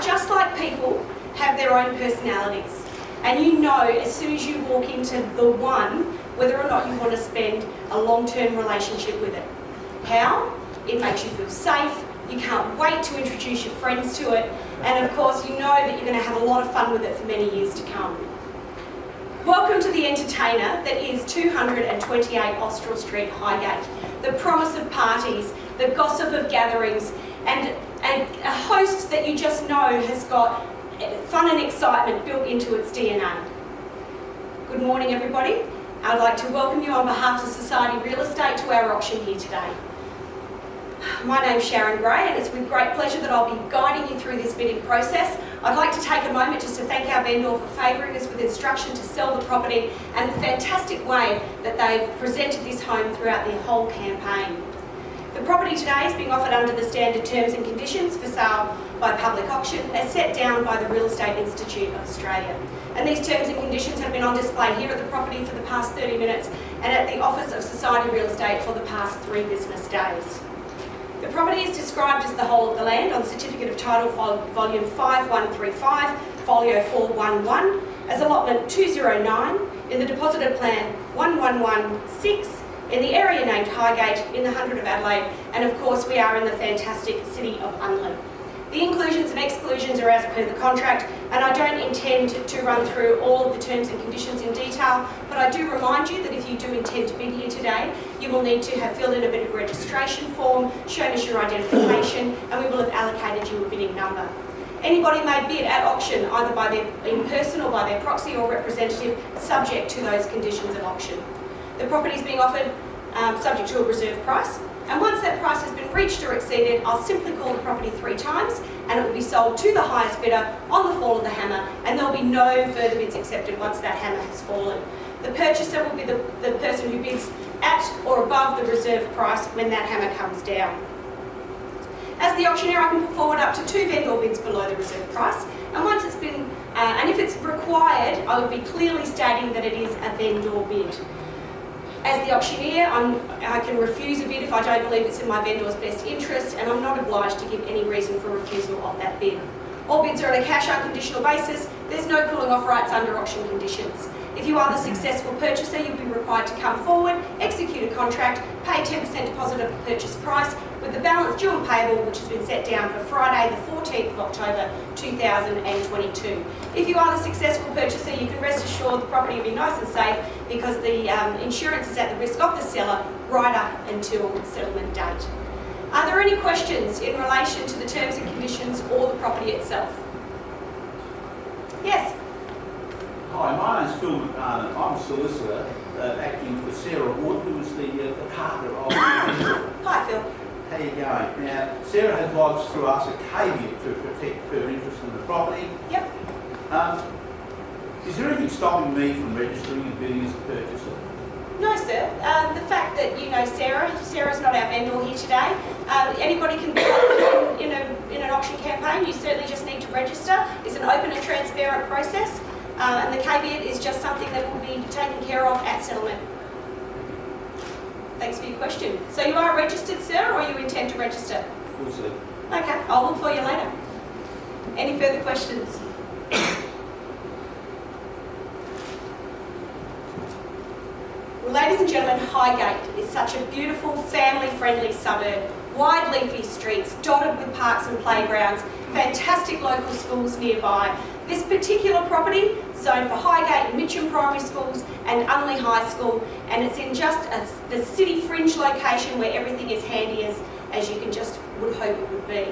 just like people have their own personalities. And you know as soon as you walk into the one, whether or not you want to spend a long-term relationship with it. How? It makes you feel safe, you can't wait to introduce your friends to it, and of course you know that you're going to have a lot of fun with it for many years to come. Welcome to the entertainer that is 228 Austral Street, Highgate. The promise of parties, the gossip of gatherings, and a host that you just know has got fun and excitement built into its DNA. Good morning everybody. I'd like to welcome you on behalf of Society Real Estate to our auction here today. My name's Sharon Gray, and it's with great pleasure that I'll be guiding you through this bidding process. I'd like to take a moment just to thank our vendor for favouring us with instruction to sell the property and the fantastic way that they've presented this home throughout the whole campaign. The property today is being offered under the standard terms and conditions for sale by public auction as set down by the Real Estate Institute of Australia. And these terms and conditions have been on display here at the property for the past 30 minutes and at the Office of Society Real Estate for the past 3 business days. The property is described as the whole of the land on Certificate of Title Volume 5135, Folio 411, as allotment 209 in the Deposited Plan 1116 in the area named Highgate in the 100 of Adelaide, and of course we are in the fantastic city of Unley. The inclusions and exclusions are as per the contract, and I don't intend to run through all of the terms and conditions in detail, but I do remind you that if you do intend to bid here today, you will need to have filled in a bit of a registration form, shown us your identification, and we will have allocated you a bidding number. Anybody may bid at auction either by in person or by their proxy or representative, subject to those conditions of auction. The property is being offered subject to a reserve price, and once that price has been reached or exceeded, I'll simply call the property 3 times and it will be sold to the highest bidder on the fall of the hammer, and there'll be no further bids accepted once that hammer has fallen. The purchaser will be the person who bids at or above the reserve price when that hammer comes down. As the auctioneer, I can put forward up to 2 vendor bids below the reserve price, and once it's been, and if it's required, I would be clearly stating that it is a vendor bid. As the auctioneer, I can refuse a bid if I don't believe it's in my vendor's best interest, and I'm not obliged to give any reason for refusal of that bid. All bids are on a cash unconditional basis. There's no cooling off rights under auction conditions. If you are the successful purchaser, you'll be required to come forward, execute a contract, pay 10% deposit of the purchase price, with the balance due and payable, which has been set down for Friday the 14th of October 2022. If you are the successful purchaser, you can rest assured the property will be nice and safe because the insurance is at the risk of the seller right up until settlement date. Are there any questions in relation to the terms and conditions or the property itself? Yes? Hi, my name's Phil McMahon. I'm a solicitor acting for Sarah Wood, who was the partner of Hi, Phil. How are you going? Now, Sarah has lodged through us a caveat to protect her interest in the property. Yep. Is there anything stopping me from registering and bidding as a purchaser? No, sir. The fact that you know Sarah's not our vendor here today. Anybody can bid in an auction campaign. You certainly just need to register. It's an open and transparent process. And the caveat is just something that will be taken care of at settlement. Thanks for your question. So you are registered, sir, or you intend to register? We'll see. Okay, I'll look for you later. Any further questions? Well, ladies and gentlemen, Highgate is such a beautiful, family-friendly suburb. Wide leafy streets, dotted with parks and playgrounds, fantastic local schools nearby. This particular property, zoned for Highgate and Mitcham Primary Schools and Unley High School, and it's in just the city fringe location where everything is handy as you can just would hope it would be.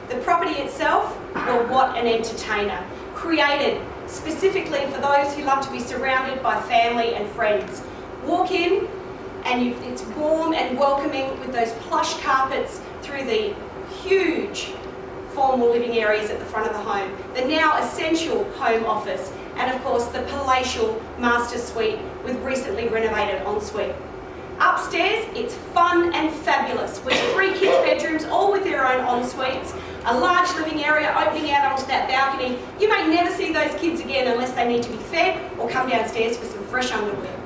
The property itself, well, what an entertainer. Created specifically for those who love to be surrounded by family and friends. Walk in and it's warm and welcoming with those plush carpets through the huge formal living areas at the front of the home, the now essential home office, and of course the palatial master suite with recently renovated ensuite. Upstairs, it's fun and fabulous with 3 kids' bedrooms, all with their own ensuites, a large living area opening out onto that balcony. You may never see those kids again unless they need to be fed or come downstairs for some fresh underwear.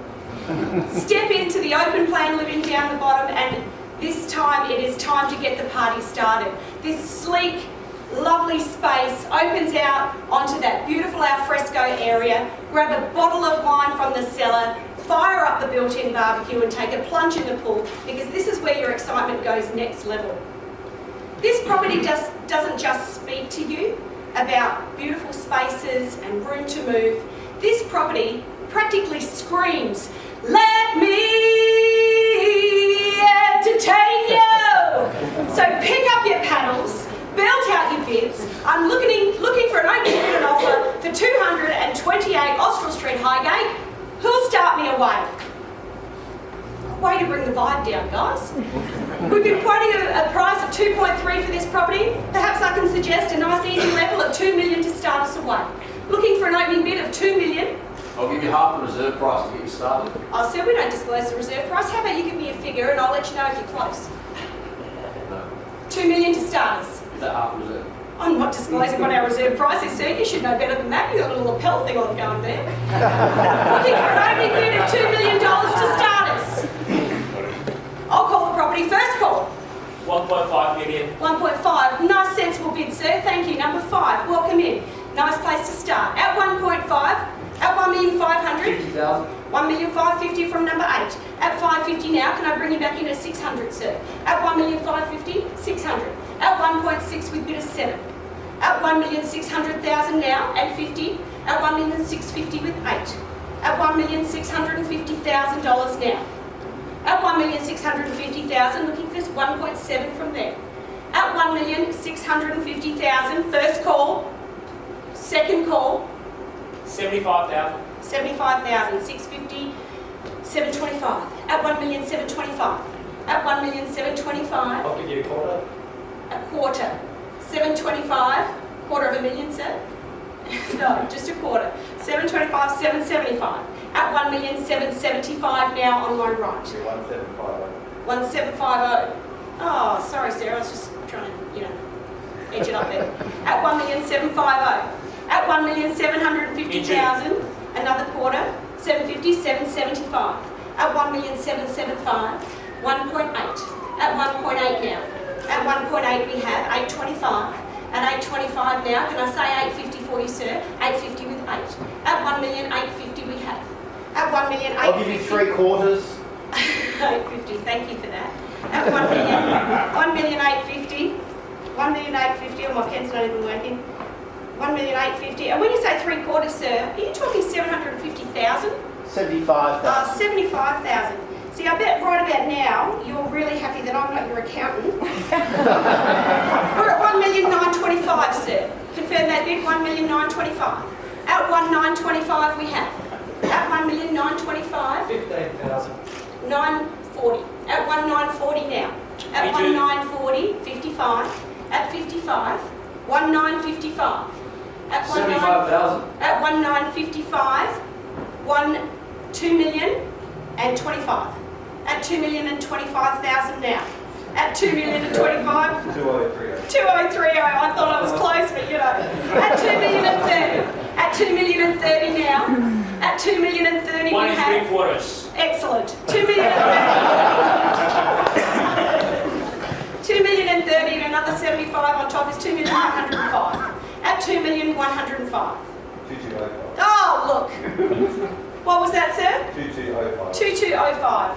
Step into the open plan living down the bottom, and this time it is time to get the party started. This sleek, lovely space, opens out onto that beautiful alfresco area. Grab a bottle of wine from the cellar, fire up the built-in barbecue and take a plunge in the pool, because this is where your excitement goes next level. This property doesn't just speak to you about beautiful spaces and room to move. This property practically screams, "Let me entertain you!" So pick up your paddles, belt out your bids. I'm looking for an open bid and offer for 228 Austral Street, Highgate. Who'll start me away? Way to bring the vibe down, guys. We've been quoting a price of 2.3 for this property. Perhaps I can suggest a nice easy level of 2 million to start us away. Looking for an opening bid of 2 million. I'll give you half the reserve price to get you started. Oh, sir, we don't disclose the reserve price. How about you give me a figure and I'll let you know if you're close. No. 2 million to start us. Is that half reserve? I'm not disclosing what our reserve price is, sir. You should know better than that. You've got a little lapel thing on going there. Looking for an opening bid of $2 million to start us. I'll call the property first call. 1.5 million. 1.5. Nice sensible bid, sir. Thank you. Number 5. Welcome in. Nice place to start. At 1.5. At 1,500,000. 50,000. 1,550,000 from number 8. At 550 now, can I bring you back in at 600, sir? At 1,550,000, 600. At 1.6 with bid of 7. At 1,600,000 now, at 50. At 1,650,000 with 8. At $1,650,000 now. At 1,650,000, looking for 1.7 from there. At 1,650,000, first call. Second call. 75,000. 75,000, 650, 725. At 1,725,000. At 1,725,000, I'll give you a quarter. a quarter. 725, quarter of a million, sir? No, just a quarter. 725, 775. At 1,775,000 now on my right. 1750. 1750. Oh, sorry, Sarah, I was just trying to, edge it up there. At 1,750,000. At 1,750,000, another quarter. 750, 775. At 1,775,000, 1.8. At 1.8 now. At 1.8 we have 825. At 825 now, can I say 850 for you, sir? 850 with 8. At 1,850,000 we have. At 1,850,000. I'll give you 3 quarters. 850, thank you for that. At 1,850,000. 1,850,000, oh, my pen's not even working. 1,850,000. And when you say 3 quarters, sir, are you talking 750,000? 75,000. 75,000. See, I bet right about now you're really happy that I'm not your accountant. We're at 1,925,000, sir. Confirm that bid, 1,925,000. At 1,925,000 we have. At 1,925,000, 15,000. 940. At 1,940 now. At 1,940, 55. At 55, 1,955. At 75,000. At 1,955, 2,025,000. At 2,025,000 now. At 2,025,000. 2030. 2030. I thought I was close, but At 2,030,000. At 2,030,000 now. At 2,030,000 1 we and have. 3 quarters. Excellent. 2,030,000 and another 75 on top is 2,105,000. At 2,105,000. 2205. Oh, look. What was that, sir? 2205. 2205.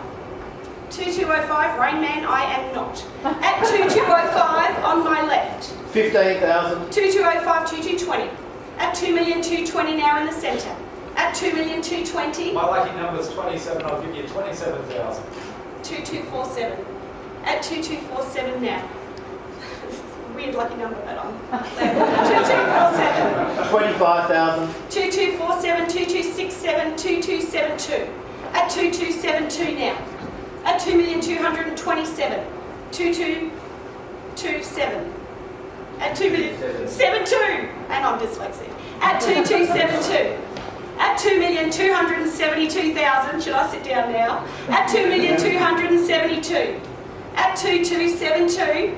2205, Rain Man, I am not. At 2205 on my left. 15,000. 2205, 2220. At 2,220,000 now in the centre. At 2,220,000, My lucky number is 27. I'll give you 27,000. 2247. At 2247 now. Weird lucky number that I'm 2247. 25,000. 2247, 2267, 2272. At 2272 now. At 2,227,000. 2227. At 2,072. And I'm dyslexic. At 2272. At 2,272,000. Should I sit down now? At 2,272,000. At 2272.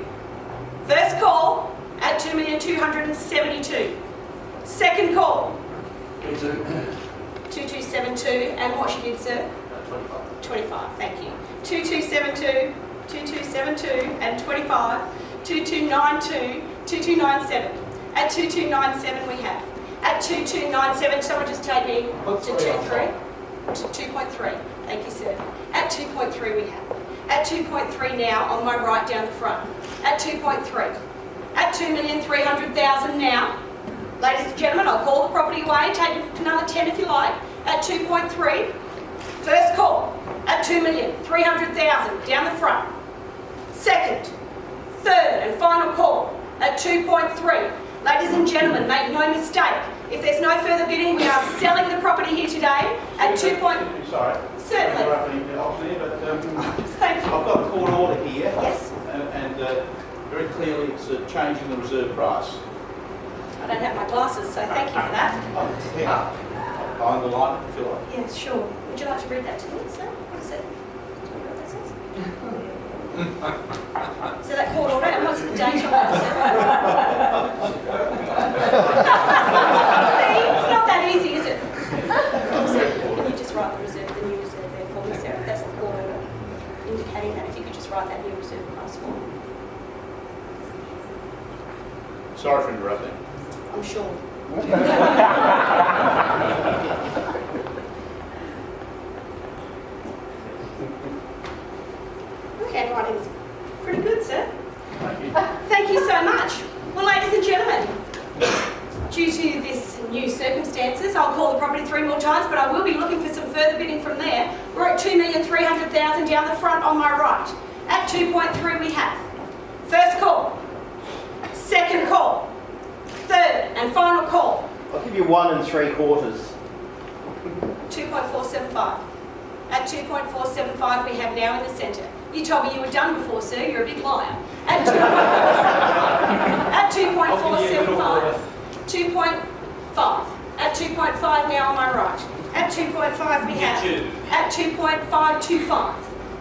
First call at 2,272,000. Second call. 2272. And what she did, sir? 25. 25. Thank you. 2272, 2272, and 25. 2292, 2297. At 2297 we have. At 2297, someone just take me Put to three on 2.3. To 2.3. Thank you, sir. At 2.3 we have. At 2.3 now, on my right down the front. At 2.3. At 2,300,000 now. Ladies and gentlemen, I'll call the property away. Take another 10 if you like. At 2.3. First call. At 2,300,000 down the front. Second. Third and final call. At 2.3. Ladies and gentlemen, make no mistake. If there's no further bidding, we are selling the property here today at 2. Sorry. Certainly. Obviously, but Thank you. I've got a court order here. Yes. And very clearly it's changing the reserve price. I don't have my glasses, so thank you for that. I'll underline it if you like. Yes, sure. Would you like to read that to me, sir? What is it? Tell me what that says. So that court order, and what's the date on that, sir? See, it's not that easy, is it? Can you just write the new reserve there for me, Sarah? That's the court order indicating that. If you could just write that new reserve price for me. Sorry for interrupting. I'm sure. Your handwriting's pretty good, sir. Thank you. Thank you so much. Well, ladies and gentlemen, due to this new circumstances, I'll call the property 3 more times, but I will be looking for some further bidding from there. We're at 2,300,000 down the front on my right. At 2.3 we have. First call. Second call. Third and final call. I'll give you 1 3/4. 2.475. At 2.475 we have now in the centre. You told me you were done before, sir. You're a big liar. At 2.475. 2.5. At 2.5 now on my right. At 2.5 we have. At 2.525.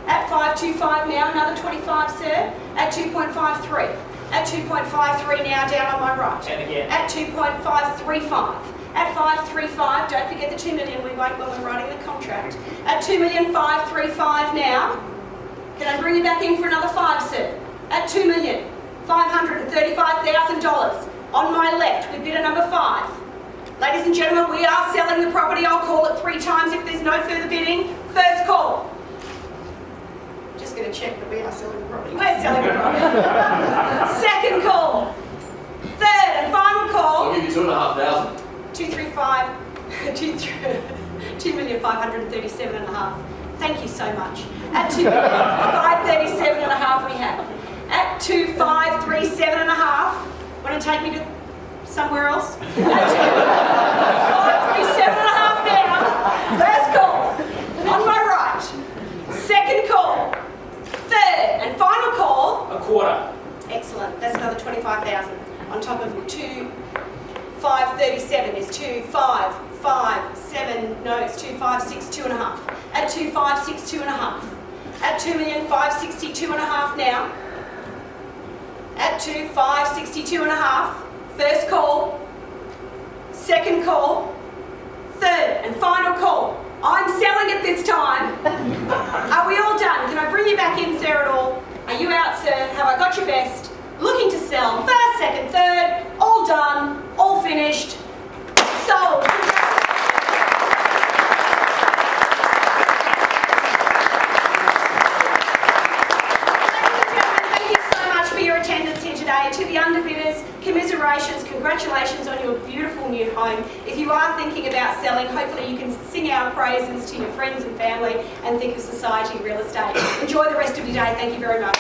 At 525 now, another 25, sir. At 2.53. At 2.53 now down on my right. And again. At 2.535. At 535, don't forget the 2 million we won't when we're writing the contract. At 2,535 now. Can I bring you back in for another 5, sir? At $2,535,000. On my left, with bidder number 5. Ladies and gentlemen, we are selling the property. I'll call it 3 times if there's no further bidding. First call. Just going to check that we are selling the property. We're selling the property. Second call. Third and final call. I'll give you 2,500. 235, 2,537,500. Thank you so much. At 2,537,500 we have. At 2,537,500, want to take me to somewhere else? At 2,537,500 now. First call. On my right. Second call. Third and final call. A quarter. Excellent. That's another 25,000 on top of 2,537 is 2,557. No, it's 2,562,500. At 2,562,500. At 2,562,500 now. At 2,562,500. First call. Second call. Third and final call. I'm selling it this time. Are we all done? Can I bring you back in, Sarah, at all? Are you out, sir? Have I got your best? Looking to sell. First, second, third. All done. All finished. Sold. Thank you so much for your attendance here today. To the underbidders, commiserations, congratulations on your beautiful new home. If you are thinking about selling, hopefully you can sing our praises to your friends and family and think of Society Real Estate. Enjoy the rest of your day. Thank you very much.